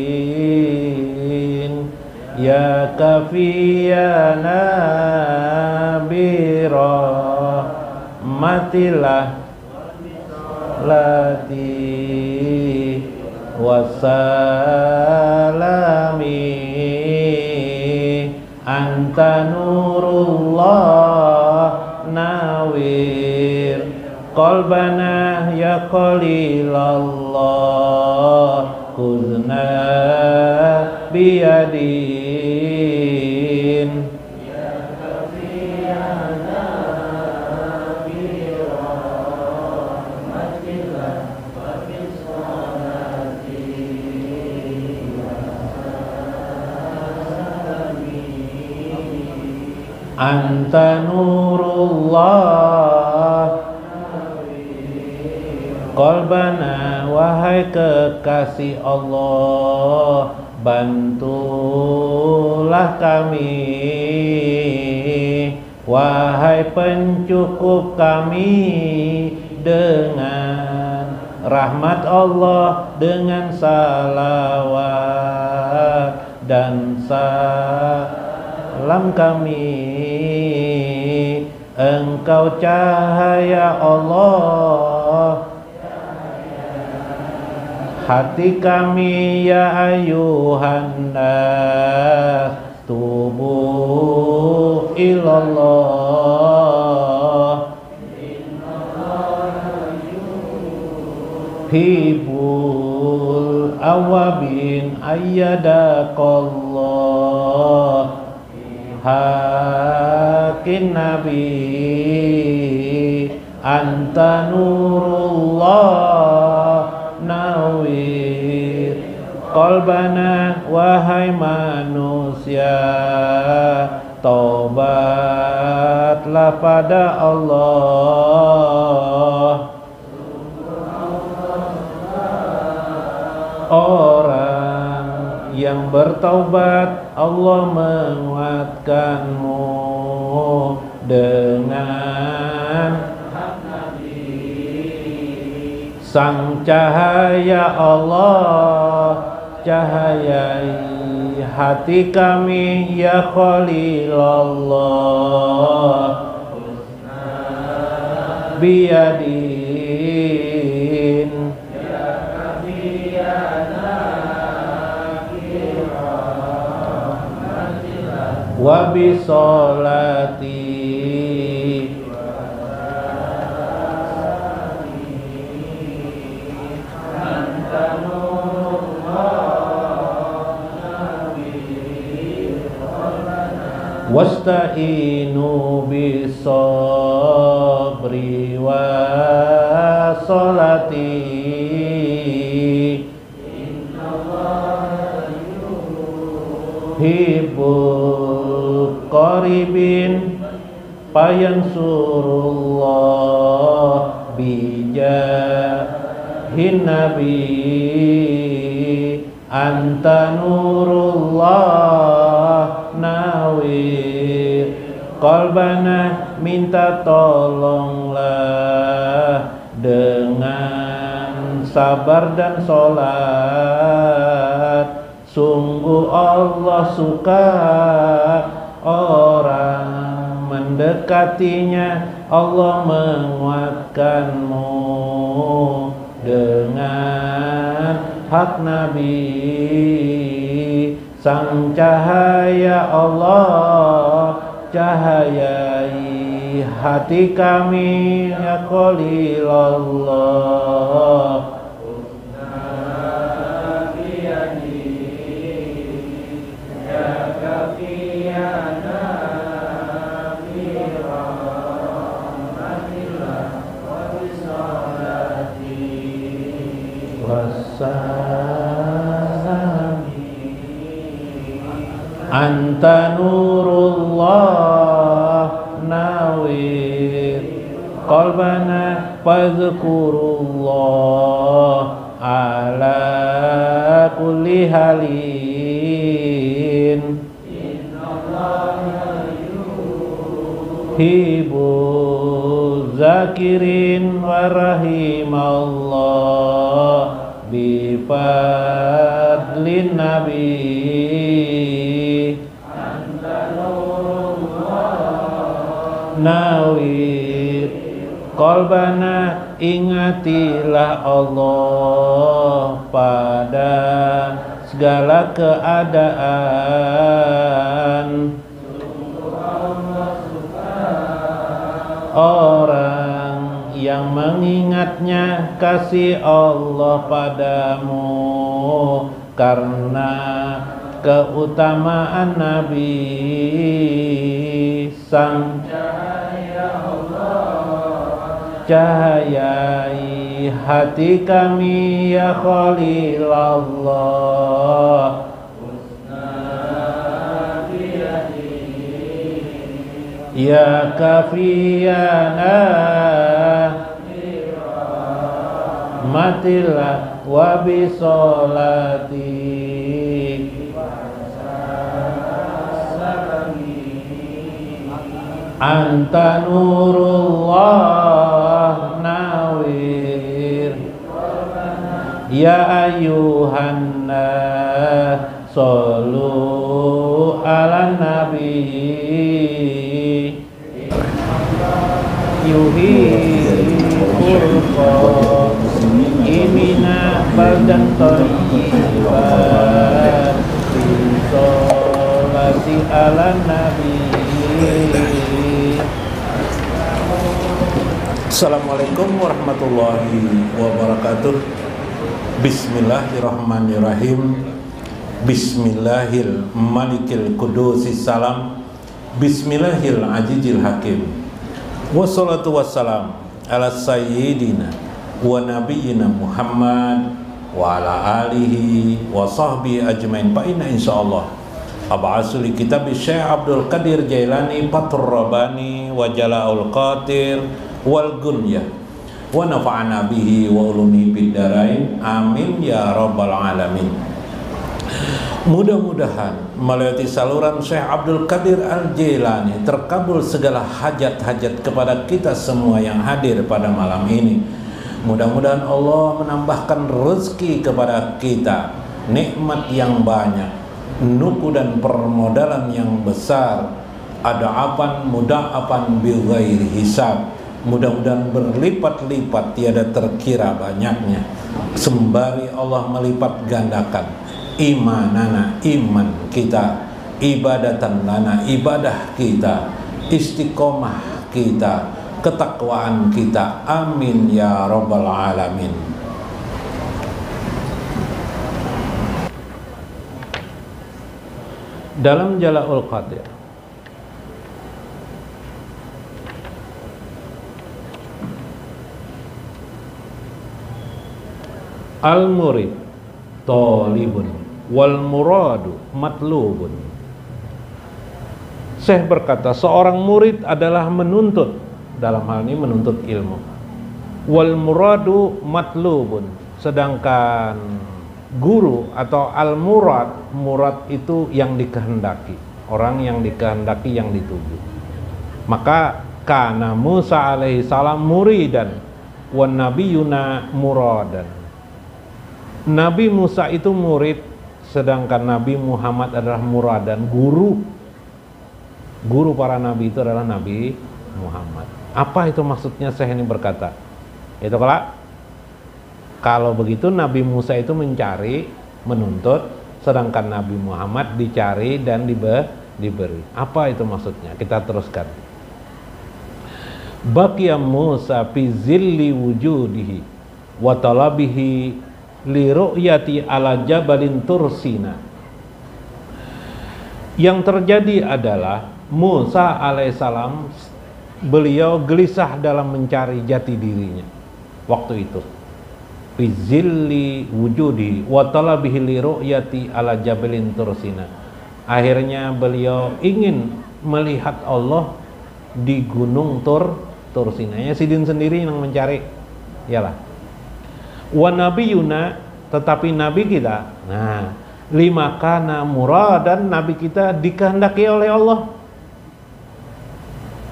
Biyadin ya kafiyana birahmatilah lati wassalami anta nurullah nawir qalbana ya qalilallah kuzna biyadin ya kafiyana birahmatillah wa bisolati anta nurullah qalbana, wahai kekasih Allah, bantulah kami, wahai pencukup kami dengan rahmat Allah, dengan salawat dan salam kami. Engkau cahaya Allah, hati kami ya ayuhan nas, tubuh ilallah, hibul awabin ayyadakallah, hakin nabi anta nurullah nawir qalbana, wahai manusia, taubatlah pada Allah. Orang yang bertaubat Allah menguatkanmu dengan sang cahaya Allah, cahayai hati kami ya Khalilallah, biyadin ya kafiyana birahmatillah wa bisolati wasta'inu bisabri wa salati hibbul qaribin fayansurullah bijahin nabi anta nurullah nawir qalbana, minta tolonglah dengan sabar dan sholat. Sungguh Allah suka orang mendekatinya, Allah menguatkanmu dengan hak Nabi, sang cahaya Allah, cahayai hati kami ya Khalilallah. Anta nurullah nawir qalbana fadhkurullah ala kulli halin hibu zakirin wa rahimallah fadlin nabi nawir qalbana, ingatilah Allah pada segala keadaan. Orang yang mengingatnya kasih Allah padamu karena keutamaan Nabi sang cahayai hati kami ya Khalilallah. Ya kafiyana matilah wa bisolati anta nurullah nawir ya ayuhan nas sallu ala nabi yuhibbul imina baldan thayyiban bisolati ala nabi. Assalamualaikum warahmatullahi wabarakatuh. Bismillahirrahmanirrahim. Bismillahil malikil kudusis salam. Bismillahil ajijil hakim. Wassalatu wassalam ala sayyidina wa nabiyyina Muhammad wa ala alihi wa sahbihi ajmain. Fa inna insyaallah ab'asu li kitab Syekh Abdul Qadir Jailani Fathur Rabbani wa Jala'ul Qatir wal Gunyah wa nafa'ana bihi wa ulumi fid darain amin ya rabbal alamin. Mudah-mudahan melalui saluran Syekh Abdul Qadir Al-Jailani terkabul segala hajat-hajat kepada kita semua yang hadir pada malam ini. Mudah-mudahan Allah menambahkan rezeki kepada kita, nikmat yang banyak, nuku dan permodalan yang besar, ada'apan muda'apan bighairi hisab. Mudah-mudahan berlipat-lipat tiada terkira banyaknya, sembari Allah melipat gandakan imanana iman kita, ibadatan lana ibadah kita, istiqomah kita, ketakwaan kita. Amin ya rabbal alamin. Dalam Jala'ul Qadir al-murid talibun wal muradu matlubun. Syekh berkata seorang murid adalah menuntut, dalam hal ini menuntut ilmu. Wal muradu matlubun, sedangkan guru atau al-murad, murad itu yang dikehendaki, orang yang dikehendaki, yang dituju. Maka kana Musa alaihi salam muridan wan nabiyuna muradan. Nabi Musa itu murid, sedangkan Nabi Muhammad adalah muradan, guru. Guru para nabi itu adalah Nabi Muhammad. Apa itu maksudnya? Syekh ini berkata, itu kalau begitu Nabi Musa itu mencari, menuntut, sedangkan Nabi Muhammad dicari dan diberi. Apa itu maksudnya? Kita teruskan. Baqiya Musa fi zilli wujudihi wa talabihi li ru'yati ala jabalin tursina. Yang terjadi adalah Musa alaihissalam, beliau gelisah dalam mencari jati dirinya waktu itu. Fi zilli wujudi wa talabihi li ru'yati ala jabalin tursina. Akhirnya beliau ingin melihat Allah di gunung Tursina. Ya, Sidin sendiri yang mencari, iyalah. Wa nabiyuna, tetapi nabi kita, nah, lima kana muradan, nabi kita dikehendaki oleh Allah.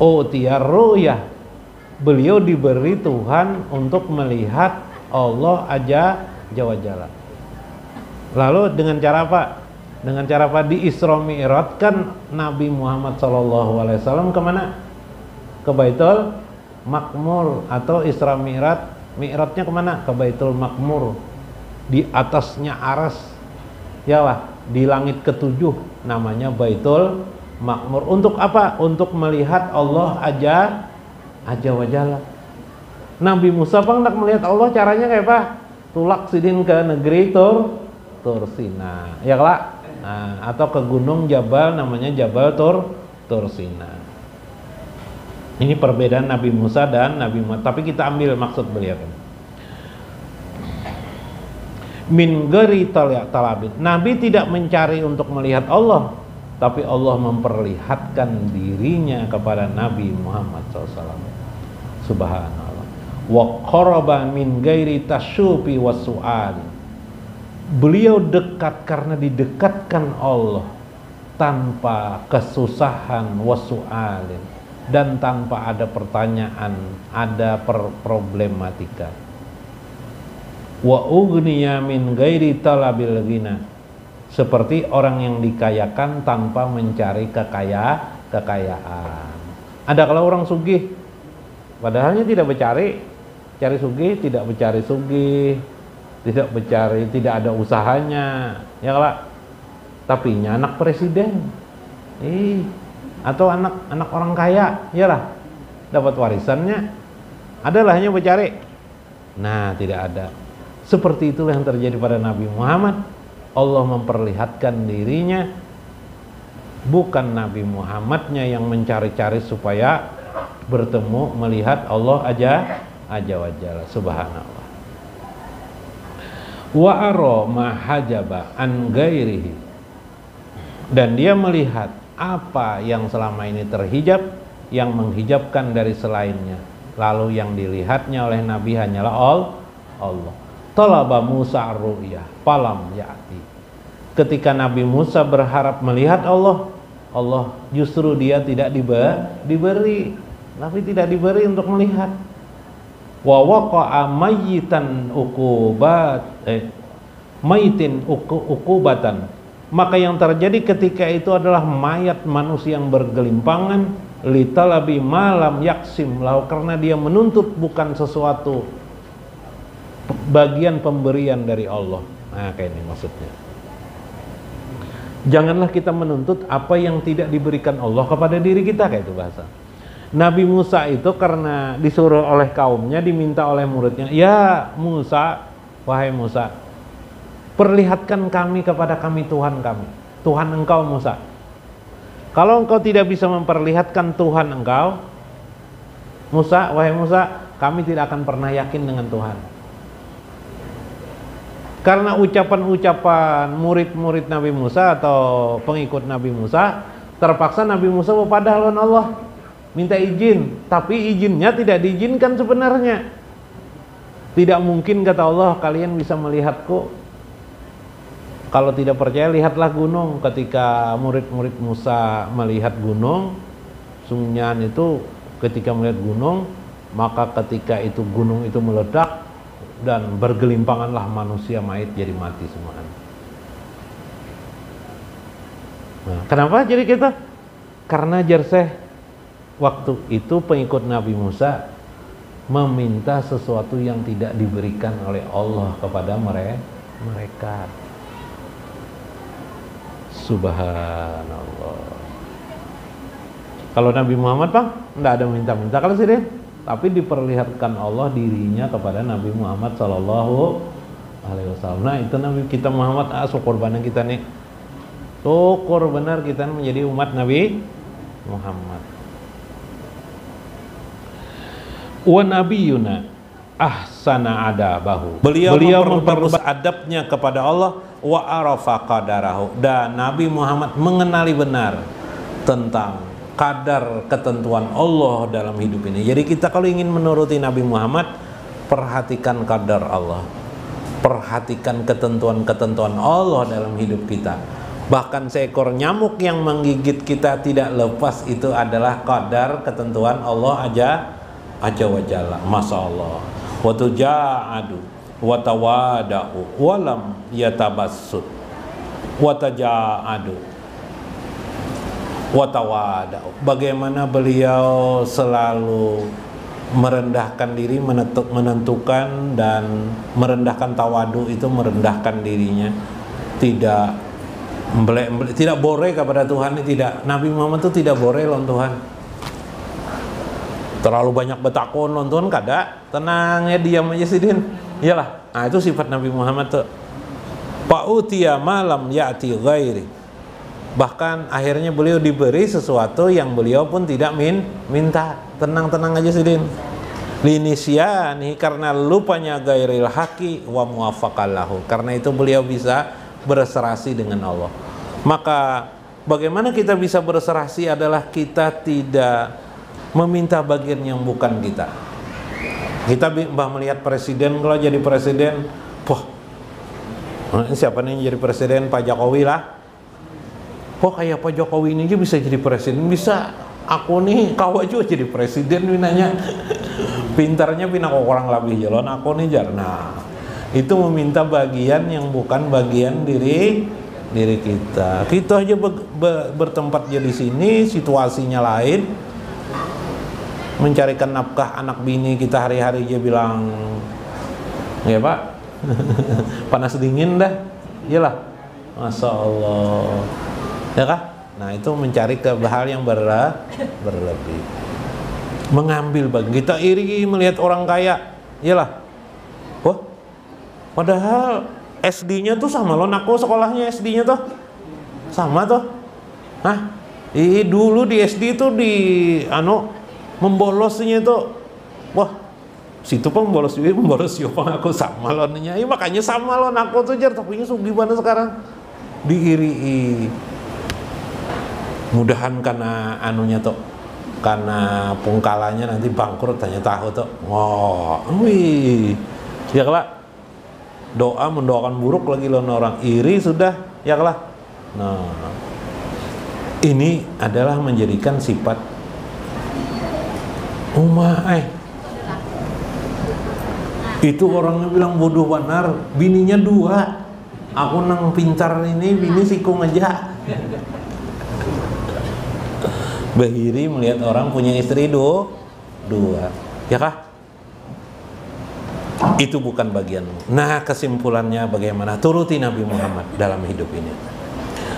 Utiyar ru'yah, beliau diberi Tuhan untuk melihat Allah aja jalla. Lalu dengan cara apa? Dengan cara apa? Di Isra Mi'raj kan Nabi Muhammad SAW kemana? Ke Baitul Makmur. Atau Isra Mi'raj, Mi'rajnya kemana? Ke Baitul Makmur. Di atasnya aras, ya lah, di langit ketujuh namanya Baitul Makmur. Untuk apa? Untuk melihat Allah aja wa jalla. Nabi Musa hendak melihat Allah, caranya kayak apa? Tulak sidin ke negeri Tur Sina, ya kelak. Nah, atau ke gunung Jabal namanya Jabal Tur Sina. Ini perbedaan Nabi Musa dan Nabi Muhammad. Tapi kita ambil maksud beliau. Min ghairi talabin. Nabi tidak mencari untuk melihat Allah, tapi Allah memperlihatkan dirinya kepada Nabi Muhammad SAW. Subhanallah. Wa qaraba min ghairi tasyufi wasu'al. Beliau dekat karena didekatkan Allah, tanpa kesusahan wasu'alin, dan tanpa ada pertanyaan, ada problematika. Wa ugniya min ghairi talabil ghina. Seperti orang yang dikayakan tanpa mencari kekayaan. Ada kalau orang sugih, padahalnya tidak cari sugih, tidak mencari sugih, tidak ada usahanya, ya kalau tapi anak presiden, atau anak orang kaya, ya lah, dapat warisannya, adalah hanya mencari. Nah, tidak ada. Seperti itulah yang terjadi pada Nabi Muhammad. Allah memperlihatkan dirinya, bukan Nabi Muhammadnya yang mencari-cari supaya bertemu melihat Allah aja wa jalla. Subhanallah. Wa ara ma hajaba an ghairihi, dan dia melihat apa yang selama ini terhijab, yang menghijabkan dari selainnya. Lalu yang dilihatnya oleh Nabi hanyalah Allah. Talaba Musa ar-ru'yah falam ya'ti. Ketika Nabi Musa berharap melihat Allah justru dia tidak diberi. Nabi tidak diberi untuk melihat. Wa waqa'a mayyitan ukubatan. Maka yang terjadi ketika itu adalah mayat manusia yang bergelimpangan, litalabi malam yaksim lahu, karena dia menuntut bukan sesuatu bagian pemberian dari Allah. Nah, kayak ini maksudnya. Janganlah kita menuntut apa yang tidak diberikan Allah kepada diri kita, kayak itu bahasa. Nabi Musa itu karena disuruh oleh kaumnya, diminta oleh muridnya, ya Musa, wahai Musa, perlihatkan kami kepada kami Tuhan kami, Tuhan engkau Musa. Kalau engkau tidak bisa memperlihatkan Tuhan engkau, Musa, wahai Musa, kami tidak akan pernah yakin dengan Tuhan. Karena ucapan-ucapan murid-murid Nabi Musa atau pengikut Nabi Musa, terpaksa Nabi Musa berpadah lawan Allah, minta izin, tapi izinnya tidak diizinkan sebenarnya. Tidak mungkin, kata Allah, kalian bisa melihatku. Kalau tidak percaya, lihatlah gunung. Ketika murid-murid Musa melihat gunung, Sungyan itu ketika melihat gunung, maka ketika itu gunung itu meledak dan bergelimpanganlah manusia, mayat jadi mati semua. Nah, kenapa jadi kita? Karena jerseh waktu itu pengikut Nabi Musa meminta sesuatu yang tidak diberikan oleh Allah kepada mereka. Subhanallah. Kalau Nabi Muhammad, Bang, enggak ada minta-minta kalau sih deh. Tapi diperlihatkan Allah dirinya kepada Nabi Muhammad Sallallahu Alaihi Wasallam. Nah, itu Nabi kita Muhammad, syukur benar kita nih. Syukur benar kita menjadi umat Nabi Muhammad. Wa nabiyuna ahsana adabahu. Beliau memperbaiki adabnya kepada Allah, wa arafa qadarahu, dan Nabi Muhammad mengenali benar tentang kadar ketentuan Allah dalam hidup ini. Jadi kita kalau ingin menuruti Nabi Muhammad, perhatikan kadar Allah, perhatikan ketentuan-ketentuan Allah dalam hidup kita. Bahkan seekor nyamuk yang menggigit kita tidak lepas, itu adalah kadar ketentuan Allah aja wa jalla. Masya Allah. Waktu ja'adu, wa tawada'u wa lam yatabassut wa taja'adu wa tawada'u. Bagaimana beliau selalu merendahkan diri, menentukan dan merendahkan. Tawadu itu merendahkan dirinya, tidak tidak bore kepada Tuhan. Tidak, Nabi Muhammad itu tidak bore lawan Tuhan, terlalu banyak betakon lawan Tuhan kada, tenang ya, diam aja sidin, iyalah. Nah, itu sifat Nabi Muhammad tuh. Fa'utiya malam ya'ti ghairi, bahkan akhirnya beliau diberi sesuatu yang beliau pun tidak minta. Tenang-tenang aja sidin. Linisyani, karena lupanya gairil haqi wa muwafaqallahu, karena itu beliau bisa berserasi dengan Allah. Maka bagaimana kita bisa berserasi adalah kita tidak meminta bagian yang bukan kita. Kita melihat presiden, kalau jadi presiden, wah, siapa nih yang jadi presiden? Pak Jokowi lah. Kok kayak Pak Jokowi ini aja bisa jadi presiden? Bisa. Aku nih kau aja jadi presiden, winanya pintarnya pindah kok orang lebih jalan aku nih jar. Nah, itu meminta bagian yang bukan bagian diri kita. Kita aja bertempat jadi sini, situasinya lain, mencarikan nafkah anak bini kita hari-hari aja bilang, ya Pak, panas dingin dah, iyalah, Masya Allah, ya kah? Nah, itu mencari ke hal yang berlebih, mengambil bagian. Kita iri melihat orang kaya, iyalah, wah, padahal SD-nya tuh sama loh, aku sekolahnya SD-nya tuh sama tuh. Hah? Dulu di SD tuh di membolosnya tuh, wah, situ pun membolos juga aku sama loh nya. Makanya sama loh aku tuh jar, tapi sugi mana sekarang diiri. Mudahan karena anunya tuh, karena pungkalanya nanti bangkrut, tanya tahu tuh. Oh, wih, ya kelak. Doa mendoakan buruk lagi loh orang iri sudah, ya kelak. Nah, ini adalah menjadikan sifat itu orangnya bilang bodoh benar, bininya 2, aku nang pintar ini, bini sikung aja. Bahiri melihat orang punya istri 2, ya kah? Itu bukan bagianmu. Nah, kesimpulannya bagaimana? Turuti Nabi Muhammad dalam hidup ini.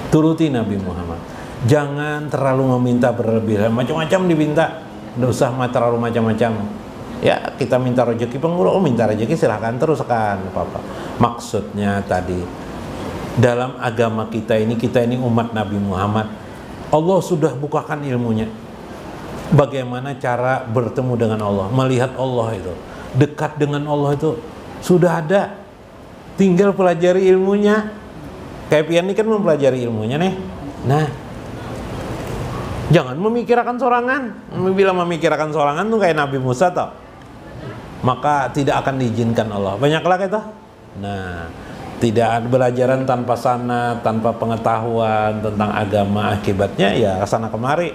Turuti Nabi Muhammad. Jangan terlalu meminta berlebihan, macam-macam diminta. Nggak usah terlalu macam-macam. Ya, kita minta rezeki pengguru, minta rezeki silahkan terus kan, apa-apa. Maksudnya tadi, dalam agama kita ini umat Nabi Muhammad. Allah sudah bukakan ilmunya. Bagaimana cara bertemu dengan Allah, melihat Allah itu, dekat dengan Allah itu sudah ada. Tinggal pelajari ilmunya. Kayak pian ini kan mempelajari ilmunya nih. Nah, jangan memikirkan sorangan. Bila memikirkan sorangan tuh kayak Nabi Musa toh, maka tidak akan diizinkan Allah. Banyaklah kita. Nah, tidak ada belajaran tanpa sana, tanpa pengetahuan tentang agama, akibatnya ya sana kemari.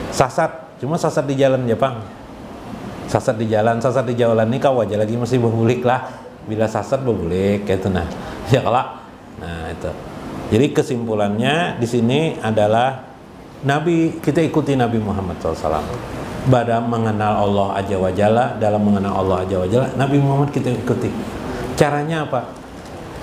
Sasat, cuma sasat di jalan Jepang. Sasat di jalan ini kau aja lagi masih berbulik lah. Bila sasat berbulik kayak itu nah. Ya kalau. Nah, itu. Jadi kesimpulannya di sini adalah kita ikuti Nabi Muhammad SAW. Dalam mengenal Allah Azza wa Jalla, Nabi Muhammad kita ikuti. Caranya apa?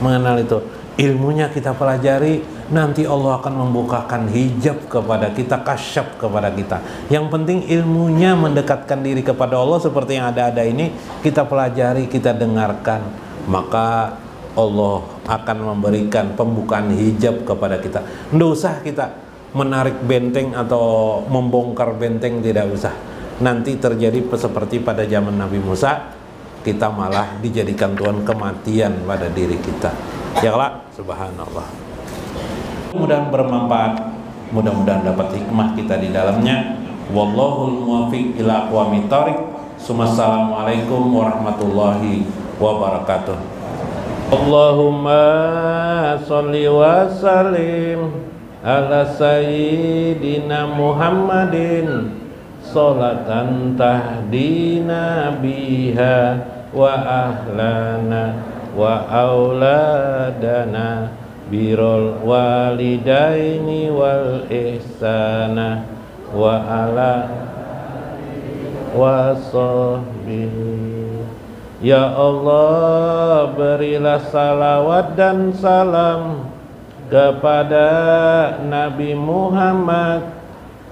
Mengenal itu, ilmunya kita pelajari, nanti Allah akan membukakan hijab kepada kita, kasyaf kepada kita. Yang penting ilmunya mendekatkan diri kepada Allah seperti yang ada ini, kita pelajari, kita dengarkan, maka Allah akan memberikan pembukaan hijab kepada kita. Nggak usah kita menarik benteng atau membongkar benteng, tidak usah. Nanti terjadi seperti pada zaman Nabi Musa, kita malah dijadikan Tuhan kematian pada diri kita. Ya Allah, subhanallah. Mudah-mudahan bermanfaat, mudah-mudahan dapat hikmah kita di dalamnya. Wallahul muwaffiq ila aqwamit thoriq. Assalamualaikum warahmatullahi wabarakatuh. Allahumma sholli wa sallim ala sayyidina Muhammadin sholatan tahdina biha wa ahlana wa auladana birrul walidaini wal ihsana wa ala wa sahbihi. Ya Allah, berilah salawat dan salam kepada Nabi Muhammad,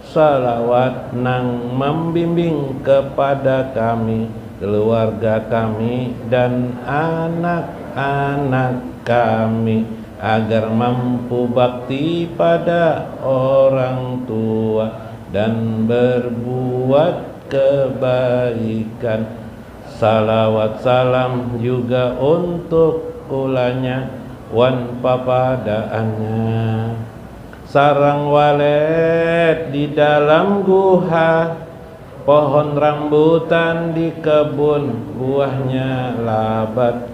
salawat nang membimbing kepada kami, keluarga kami dan anak-anak kami agar mampu bakti pada orang tua dan berbuat kebaikan. Salawat salam juga untuk ulanya wan papadaannya. Sarang walet di dalam guha, pohon rambutan di kebun buahnya labat,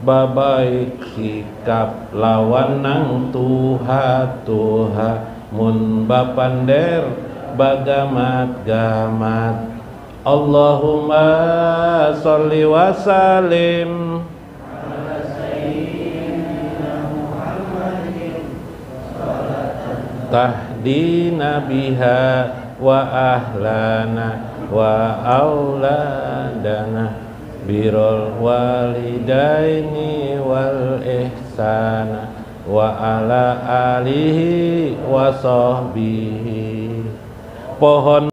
babaik sikap lawan nang tuha mun bapander bagamat gamat. Allahumma sholli wa sallim ala sayyidina Muhammadin tahdina biha wa ahlana wa auladana birrul walidaini wal ihsana wa ala alihi wa sahbihi. Pohon